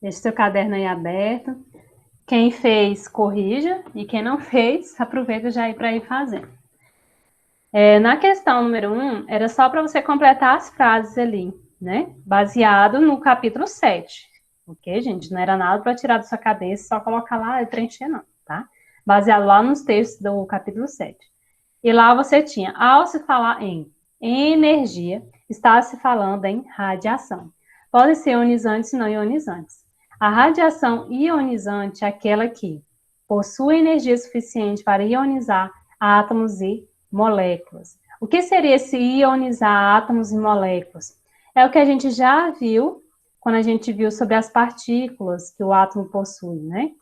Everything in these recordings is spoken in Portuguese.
Deixe seu caderno aí aberto. Quem fez, corrija. E quem não fez, aproveita já ir para ir fazendo. Na questão número 1, era só para você completar as frases ali, né? Baseado no capítulo 7. Ok, gente? Não era nada para tirar da sua cabeça, só colocar lá e preencher, não, tá? Baseado lá nos textos do capítulo 7. E lá você tinha, ao se falar em energia, está se falando em radiação. Podem ser ionizantes e não ionizantes. A radiação ionizante é aquela que possui energia suficiente para ionizar átomos e moléculas. O que seria esse ionizar átomos e moléculas? É o que a gente já viu quando a gente viu sobre as partículas que o átomo possui, né?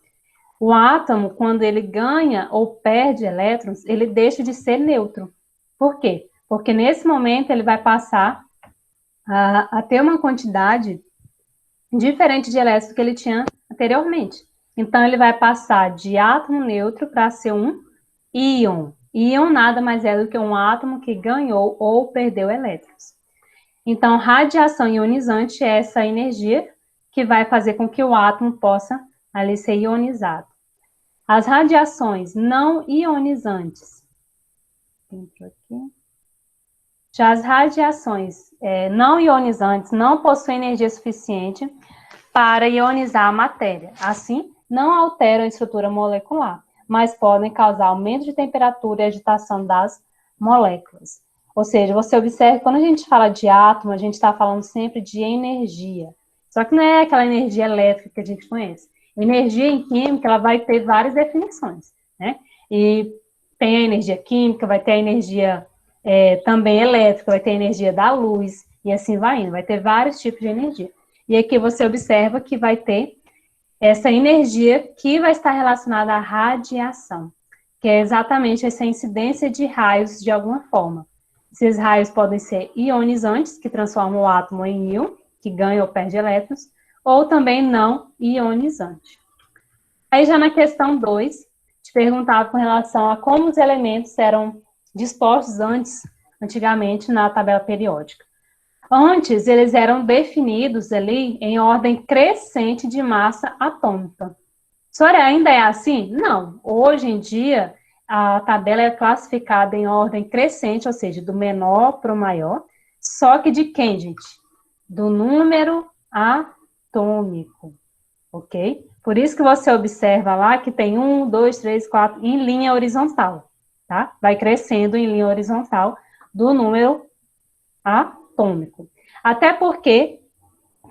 O átomo, quando ele ganha ou perde elétrons, ele deixa de ser neutro. Por quê? Porque nesse momento ele vai passar a ter uma quantidade diferente de elétrons do que ele tinha anteriormente. Então ele vai passar de átomo neutro para ser um íon. Íon nada mais é do que um átomo que ganhou ou perdeu elétrons. Então, radiação ionizante é essa energia que vai fazer com que o átomo possa ali ser ionizado. As radiações não ionizantes. Já as radiações não ionizantes não possuem energia suficiente para ionizar a matéria. Assim, não alteram a estrutura molecular, mas podem causar aumento de temperatura e agitação das moléculas. Ou seja, você observa que quando a gente fala de átomo, a gente está falando sempre de energia. Só que não é aquela energia elétrica que a gente conhece. Energia em química, ela vai ter várias definições, né? E tem a energia química, vai ter a energia também elétrica, vai ter a energia da luz, e assim vai indo. Vai ter vários tipos de energia. E aqui você observa que vai ter essa energia que vai estar relacionada à radiação, que é exatamente essa incidência de raios de alguma forma. Esses raios podem ser ionizantes, que transformam o átomo em íon, que ganha ou perde elétrons, ou também não ionizante. Aí já na questão 2, te perguntava com relação a como os elementos eram dispostos antigamente na tabela periódica. Antes, eles eram definidos ali em ordem crescente de massa atômica. Senhora, ainda é assim? Não. Hoje em dia, a tabela é classificada em ordem crescente, ou seja, do menor para o maior. Só que de quem, gente? Do número atômico, ok? Por isso que você observa lá que tem 1, 2, 3, 4 em linha horizontal, tá? Vai crescendo em linha horizontal do número atômico. Até porque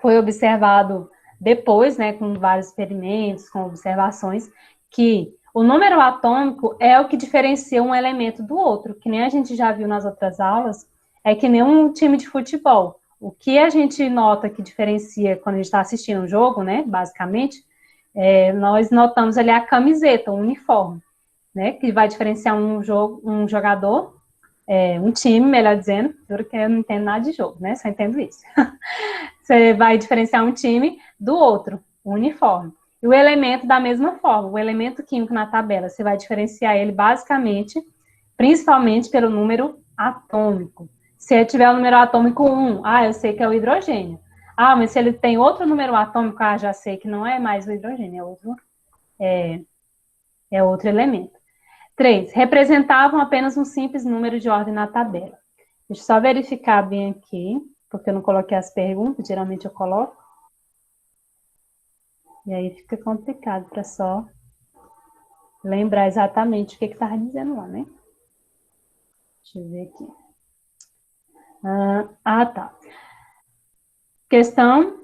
foi observado depois, né, com vários experimentos, com observações, que o número atômico é o que diferencia um elemento do outro, que nem a gente já viu nas outras aulas, é que nem um time de futebol. O que a gente nota que diferencia quando a gente está assistindo um jogo, né, basicamente, nós notamos ali a camiseta, o uniforme, né, que vai diferenciar um jogador, um time, melhor dizendo, juro que eu não entendo nada de jogo, né, só entendo isso. Você vai diferenciar um time do outro, o uniforme. E o elemento da mesma forma, o elemento químico na tabela, você vai diferenciar ele basicamente, principalmente pelo número atômico. Se tiver o número atômico 1, eu sei que é o hidrogênio. Mas se ele tem outro número atômico, já sei que não é mais o hidrogênio, é outro elemento. 3. Representavam apenas um simples número de ordem na tabela. Deixa eu só verificar bem aqui, porque eu não coloquei as perguntas, geralmente eu coloco. E aí fica complicado para só lembrar exatamente o que estava dizendo lá, né? Deixa eu ver aqui. Tá. Questão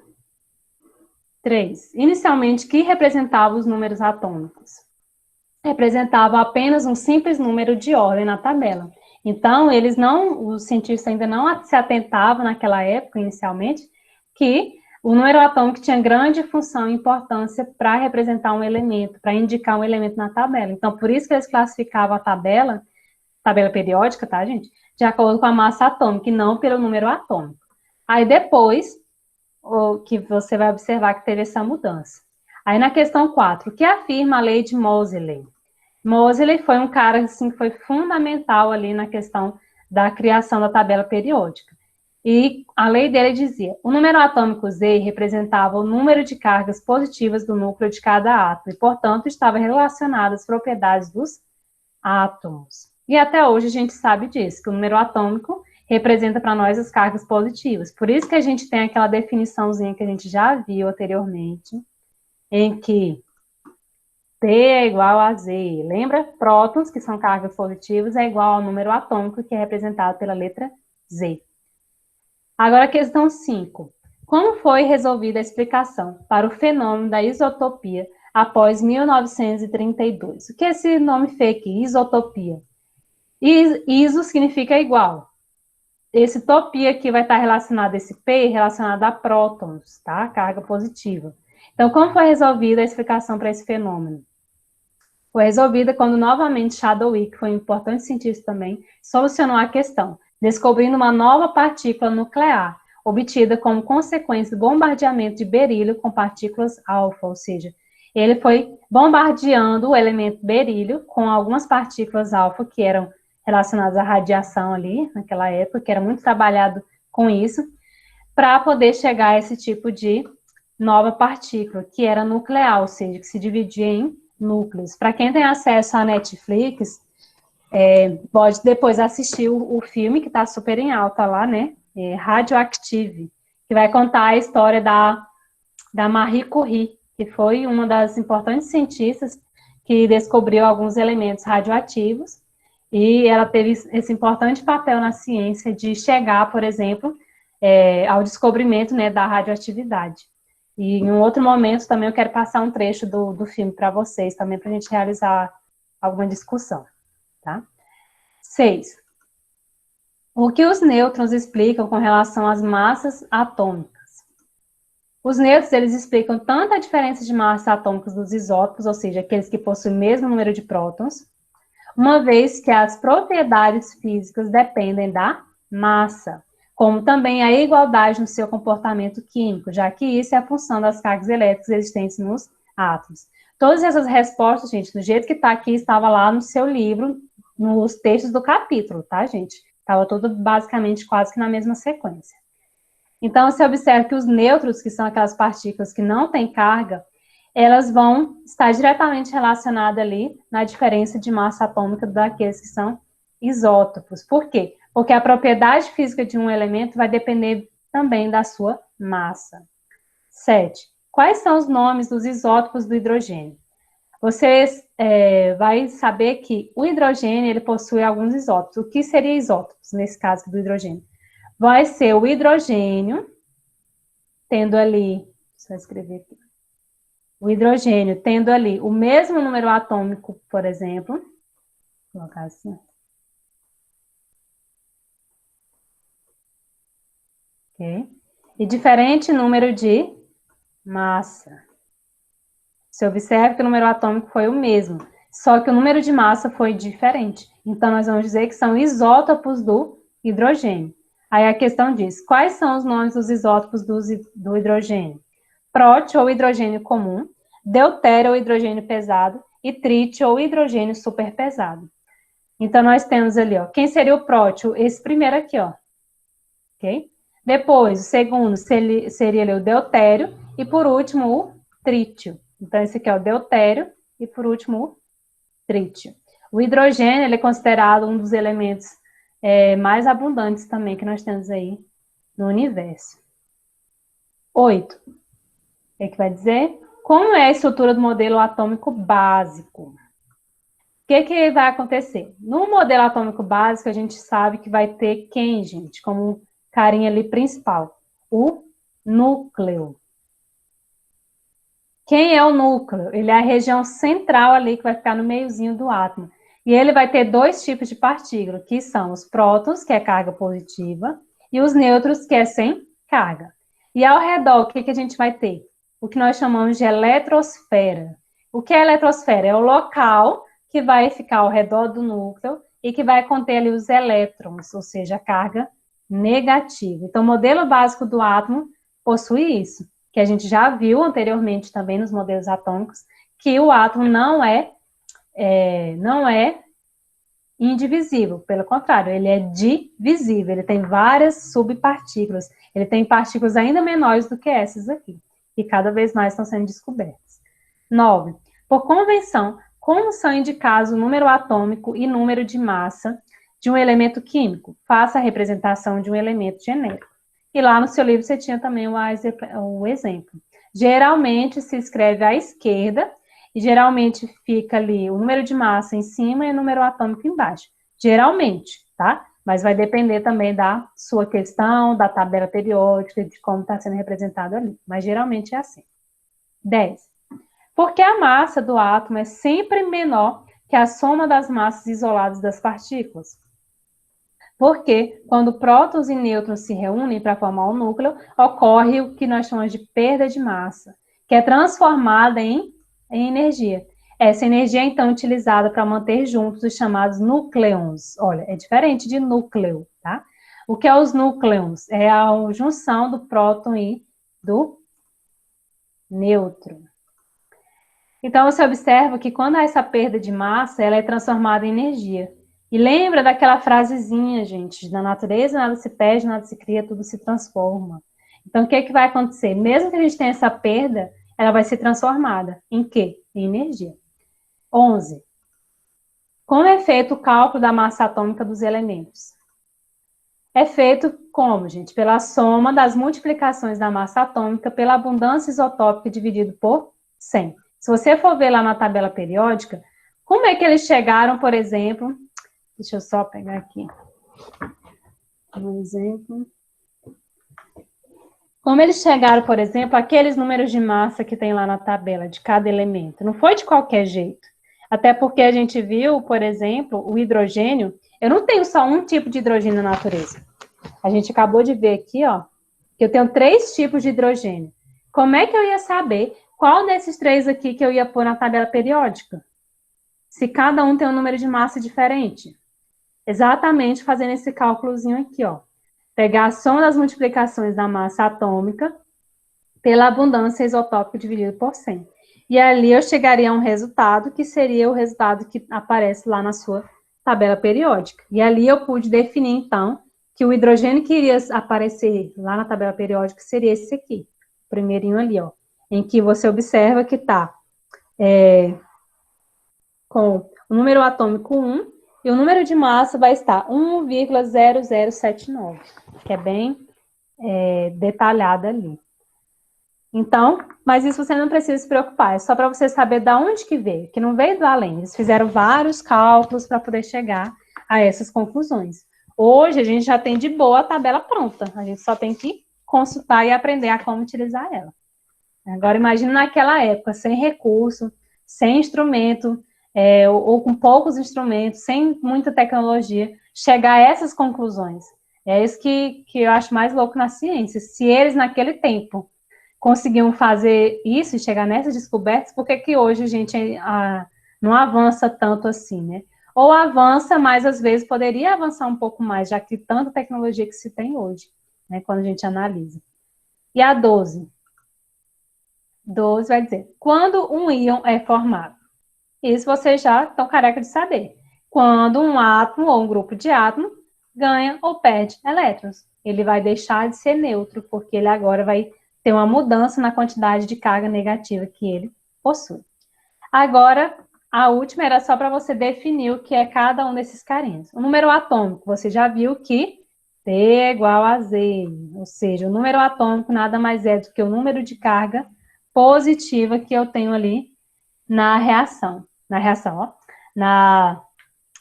3. Inicialmente, que representava os números atômicos? Representava apenas um simples número de ordem na tabela. Então, os cientistas ainda não se atentavam naquela época, inicialmente, que o número atômico tinha grande função e importância para representar um elemento, para indicar um elemento na tabela. Então, por isso que eles classificavam a tabela periódica, tá, gente? De acordo com a massa atômica e não pelo número atômico. Aí depois, que você vai observar que teve essa mudança. Aí na questão 4, o que afirma a lei de Moseley? Moseley foi um cara assim, que foi fundamental ali na questão da criação da tabela periódica. E a lei dele dizia, o número atômico Z representava o número de cargas positivas do núcleo de cada átomo, e, portanto, estava relacionado às propriedades dos átomos. E até hoje a gente sabe disso, que o número atômico representa para nós as cargas positivas. Por isso que a gente tem aquela definiçãozinha que a gente já viu anteriormente, em que P é igual a Z. Lembra? Prótons, que são cargas positivas, é igual ao número atômico, que é representado pela letra Z. Agora, a questão 5. Como foi resolvida a explicação para o fenômeno da isotopia após 1932? O que é esse nome fake, isotopia? Iso significa igual. Esse topia aqui vai estar relacionado, esse P, relacionado a prótons, tá? Carga positiva. Então, como foi resolvida a explicação para esse fenômeno? Foi resolvida quando, novamente, Chadwick, que foi um importante cientista também, solucionou a questão, descobrindo uma nova partícula nuclear, obtida como consequência do bombardeamento de berílio com partículas alfa, ou seja, ele foi bombardeando o elemento berílio com algumas partículas alfa que eram relacionadas à radiação ali, naquela época, que era muito trabalhado com isso, para poder chegar a esse tipo de nova partícula, que era nuclear, ou seja, que se dividia em núcleos. Para quem tem acesso à Netflix, pode depois assistir o filme, que está super em alta lá, né? Radioactive, que vai contar a história da Marie Curie, que foi uma das importantes cientistas que descobriu alguns elementos radioativos, e ela teve esse importante papel na ciência de chegar, por exemplo, ao descobrimento, né, da radioatividade. E em um outro momento também eu quero passar um trecho do filme para vocês, também para a gente realizar alguma discussão, tá? 6. O que os nêutrons explicam com relação às massas atômicas? Os nêutrons, eles explicam tanto a diferença de massas atômicas dos isótopos, ou seja, aqueles que possuem o mesmo número de prótons, uma vez que as propriedades físicas dependem da massa, como também a igualdade no seu comportamento químico, já que isso é a função das cargas elétricas existentes nos átomos. Todas essas respostas, gente, do jeito que está aqui, estava lá no seu livro, nos textos do capítulo, tá, gente? Estava tudo basicamente quase que na mesma sequência. Então, você observa que os nêutrons, que são aquelas partículas que não têm carga, elas vão estar diretamente relacionadas ali na diferença de massa atômica daqueles que são isótopos. Por quê? Porque a propriedade física de um elemento vai depender também da sua massa. 7. Quais são os nomes dos isótopos do hidrogênio? Vocês vai saber que o hidrogênio ele possui alguns isótopos. O que seria isótopos, nesse caso do hidrogênio? Vai ser o hidrogênio, tendo ali, deixa eu escrever aqui, o hidrogênio tendo ali o mesmo número atômico, por exemplo, vou colocar assim, ok? E diferente número de massa. Você observa que o número atômico foi o mesmo, só que o número de massa foi diferente. Então, nós vamos dizer que são isótopos do hidrogênio. Aí a questão diz, quais são os nomes dos isótopos do hidrogênio? Prótio ou hidrogênio comum, deutério ou hidrogênio pesado e trítio ou hidrogênio superpesado. Então, nós temos ali, ó, quem seria o prótio? Esse primeiro aqui, ó, ok? Depois, o segundo seria ali o deutério e, por último, o trítio. Então, esse aqui é o deutério e, por último, o trítio. O hidrogênio, ele é considerado um dos elementos mais abundantes também que nós temos aí no universo. 8. O que vai dizer? Como é a estrutura do modelo atômico básico? O que vai acontecer? No modelo atômico básico, a gente sabe que vai ter quem, gente, como carinha ali principal? O núcleo. Quem é o núcleo? Ele é a região central ali que vai ficar no meiozinho do átomo. E ele vai ter dois tipos de partícula, que são os prótons, que é carga positiva, e os nêutrons, que é sem carga. E ao redor, o que a gente vai ter? O que nós chamamos de eletrosfera. O que é eletrosfera? É o local que vai ficar ao redor do núcleo e que vai conter ali os elétrons, ou seja, a carga negativa. Então, o modelo básico do átomo possui isso, que a gente já viu anteriormente também nos modelos atômicos, que o átomo não é indivisível, pelo contrário, ele é divisível, ele tem várias subpartículas, ele tem partículas ainda menores do que essas aqui, e cada vez mais estão sendo descobertas. 9. Por convenção, como são indicados o número atômico e número de massa de um elemento químico? Faça a representação de um elemento genérico. E lá no seu livro você tinha também o exemplo. Geralmente se escreve à esquerda, e geralmente fica ali o número de massa em cima e o número atômico embaixo. Geralmente, tá? Mas vai depender também da sua questão, da tabela periódica, de como está sendo representado ali. Mas geralmente é assim. 10. Porque a massa do átomo é sempre menor que a soma das massas isoladas das partículas. Porque quando prótons e nêutrons se reúnem para formar o núcleo, ocorre o que nós chamamos de perda de massa, que é transformada em energia. Essa energia é então utilizada para manter juntos os chamados núcleons. Olha, é diferente de núcleo, tá? O que é os núcleons? É a junção do próton e do nêutron. Então, você observa que quando há essa perda de massa, ela é transformada em energia. E lembra daquela frasezinha, gente, na natureza nada se perde, nada se cria, tudo se transforma. Então, o que é que vai acontecer? Mesmo que a gente tenha essa perda, ela vai ser transformada em quê? Em energia. 11. Como é feito o cálculo da massa atômica dos elementos? É feito como, gente? Pela soma das multiplicações da massa atômica pela abundância isotópica dividido por 100. Se você for ver lá na tabela periódica, como é que eles chegaram, por exemplo... Deixa eu só pegar aqui um exemplo. Como eles chegaram, por exemplo, aqueles números de massa que tem lá na tabela de cada elemento. Não foi de qualquer jeito. Até porque a gente viu, por exemplo, o hidrogênio. Eu não tenho só um tipo de hidrogênio na natureza. A gente acabou de ver aqui, ó, que eu tenho 3 tipos de hidrogênio. Como é que eu ia saber qual desses 3 aqui que eu ia pôr na tabela periódica? Se cada um tem um número de massa diferente. Exatamente fazendo esse cálculozinho aqui, ó. Pegar a soma das multiplicações da massa atômica pela abundância isotópica dividido por 100. E ali eu chegaria a um resultado que seria o resultado que aparece lá na sua tabela periódica. E ali eu pude definir, então, que o hidrogênio que iria aparecer lá na tabela periódica seria esse aqui, o primeirinho ali, ó, em que você observa que está com o número atômico 1 e o número de massa vai estar 1,0079, que é bem detalhado ali. Então, mas isso você não precisa se preocupar, é só para você saber de onde que veio, que não veio do além. Eles fizeram vários cálculos para poder chegar a essas conclusões. Hoje, a gente já tem de boa a tabela pronta, a gente só tem que consultar e aprender a como utilizar ela. Agora, imagine naquela época, sem recurso, sem instrumento, ou com poucos instrumentos, sem muita tecnologia, chegar a essas conclusões. É isso que eu acho mais louco na ciência. Se eles, naquele tempo, conseguiam fazer isso e chegar nessas descobertas, por que hoje a gente não avança tanto assim, né? Ou avança, mas às vezes poderia avançar um pouco mais, já que tanta tecnologia que se tem hoje, né, quando a gente analisa. E a 12. 12 vai dizer, quando um íon é formado? Isso vocês já estão careca de saber. Quando um átomo ou um grupo de átomos ganha ou perde elétrons. Ele vai deixar de ser neutro, porque ele agora vai ter uma mudança na quantidade de carga negativa que ele possui. Agora, a última era só para você definir o que é cada um desses carinhas. O número atômico, você já viu que T é igual a Z, ou seja, o número atômico nada mais é do que o número de carga positiva que eu tenho ali na reação, ó,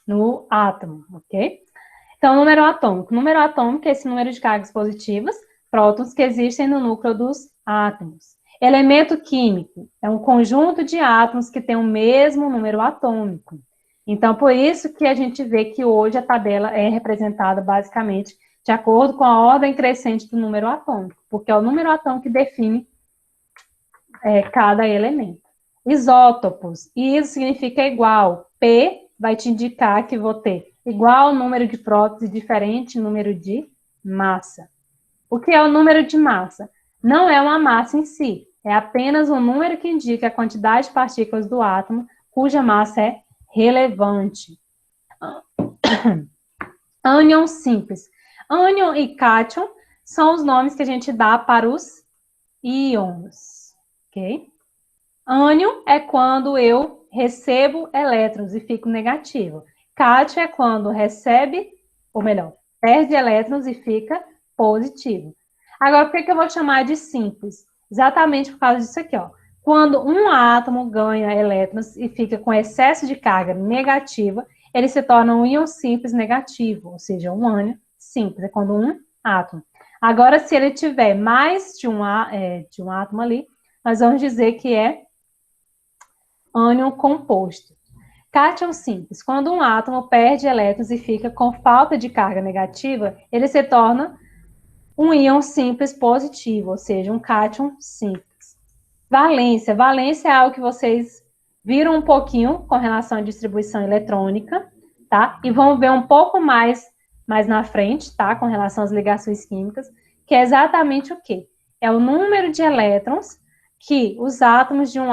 no átomo, ok? Então, número atômico. Número atômico é esse número de cargas positivas, prótons, que existem no núcleo dos átomos. Elemento químico é um conjunto de átomos que tem o mesmo número atômico. Então, por isso que a gente vê que hoje a tabela é representada basicamente de acordo com a ordem crescente do número atômico, porque é o número atômico que define cada elemento. Isótopos, e isso significa igual. P vai te indicar que vou ter igual número de prótons e diferente número de massa. O que é o número de massa? Não é uma massa em si, é apenas um número que indica a quantidade de partículas do átomo cuja massa é relevante. Ânion simples. Ânion e cátion são os nomes que a gente dá para os íons, ok? Ânion é quando eu recebo elétrons e fico negativo. Cátion é quando recebe, ou melhor, perde elétrons e fica positivo. Agora, por que eu vou chamar de simples? Exatamente por causa disso aqui, ó. Quando um átomo ganha elétrons e fica com excesso de carga negativa, ele se torna um íon simples negativo, ou seja, um ânion simples, é quando um átomo. Agora, se ele tiver mais de um átomo ali, nós vamos dizer que é ânion composto. Cátion simples. Quando um átomo perde elétrons e fica com falta de carga negativa, ele se torna um íon simples positivo, ou seja, um cátion simples. Valência. Valência é algo que vocês viram um pouquinho com relação à distribuição eletrônica, tá? E vão ver um pouco mais na frente, tá? Com relação às ligações químicas, que é exatamente o quê? É o número de elétrons que os átomos de um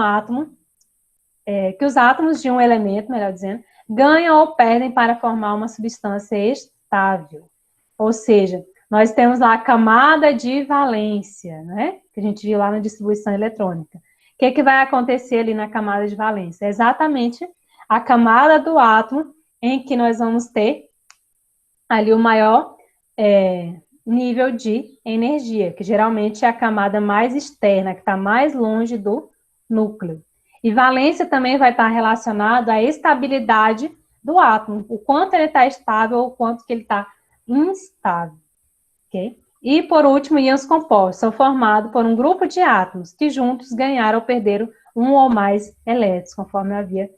elemento, melhor dizendo, ganham ou perdem para formar uma substância estável. Ou seja, nós temos lá a camada de valência, né? Que a gente viu lá na distribuição eletrônica. O que vai acontecer ali na camada de valência? É exatamente a camada do átomo em que nós vamos ter ali o maior nível de energia, que geralmente é a camada mais externa, que está mais longe do núcleo. E valência também vai estar relacionado à estabilidade do átomo, o quanto ele está estável ou o quanto que ele está instável. Okay? E, por último, íons compostos são formados por um grupo de átomos que juntos ganharam ou perderam um ou mais elétrons, conforme eu havia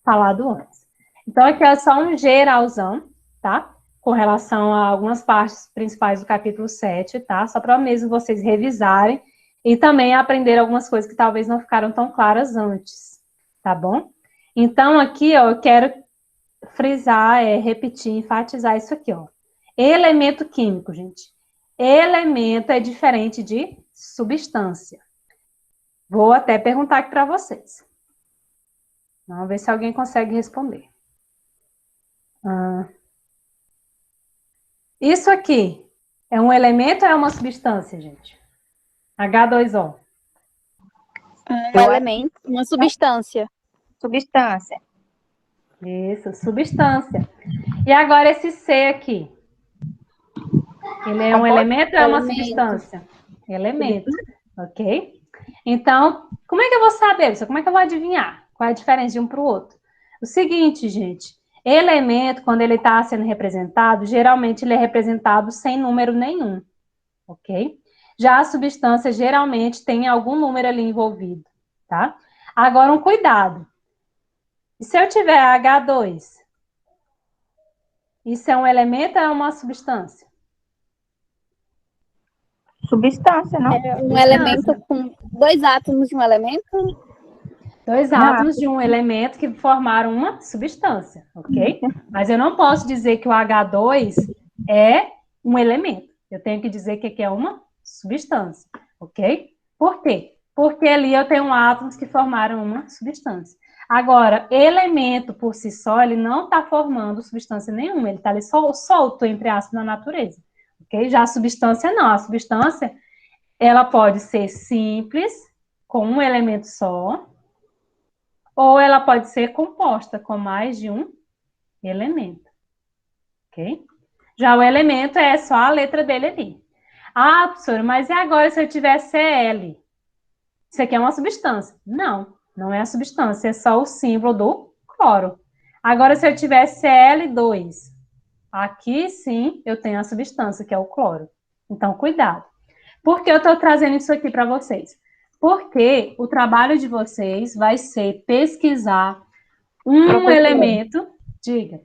falado antes. Então, aqui é só um geralzão, tá? Com relação a algumas partes principais do capítulo 7, tá? Só para mesmo vocês revisarem e também aprender algumas coisas que talvez não ficaram tão claras antes, tá bom? Então, aqui, ó, eu quero frisar, repetir, enfatizar isso aqui, ó. Elemento químico, gente. Elemento é diferente de substância. Vou até perguntar aqui para vocês. Vamos ver se alguém consegue responder. Isso aqui é um elemento ou é uma substância, gente? H2O. Um elemento, uma substância. Substância. Isso, substância. E agora esse C aqui? Ele é um elemento ou é uma substância? Elemento, ok? Então, como é que eu vou saber? Como é que eu vou adivinhar? Qual é a diferença de um para o outro? O seguinte, gente, elemento, quando ele está sendo representado, geralmente ele é representado sem número nenhum, ok? Já a substância geralmente tem algum número ali envolvido, tá? Agora, um cuidado. E se eu tiver H2? Isso é um elemento ou é uma substância? Substância, não? É um elemento com 2 átomos de um elemento? 2 átomos de um elemento que formaram uma substância, ok? Mas eu não posso dizer que o H2 é um elemento. Eu tenho que dizer que aqui é uma substância, ok? Por quê? Porque ali eu tenho átomos que formaram uma substância. Agora, elemento por si só, ele não está formando substância nenhuma, ele está ali solto, entre aspas, na natureza, ok? Já a substância não, a substância, ela pode ser simples, com um elemento só, ou ela pode ser composta com mais de um elemento, ok? Já o elemento é só a letra dele ali. Ah, professora, mas e agora se eu tiver Cl? Isso aqui é uma substância? Não, não é a substância, é só o símbolo do cloro. Agora, se eu tiver Cl2, aqui sim eu tenho a substância, que é o cloro. Então, cuidado. Por que eu estou trazendo isso aqui para vocês? Porque o trabalho de vocês vai ser pesquisar um elemento. Diga.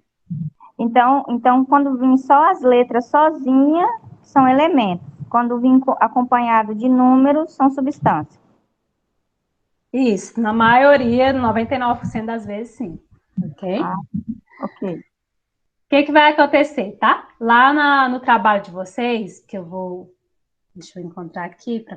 Então, quando vim só as letras sozinha, são elementos. Quando vim acompanhado de números, são substâncias. Isso, na maioria, 99% das vezes, sim. Ok? Ok. O que vai acontecer, tá? Lá no trabalho de vocês, que eu vou... Deixa eu encontrar aqui para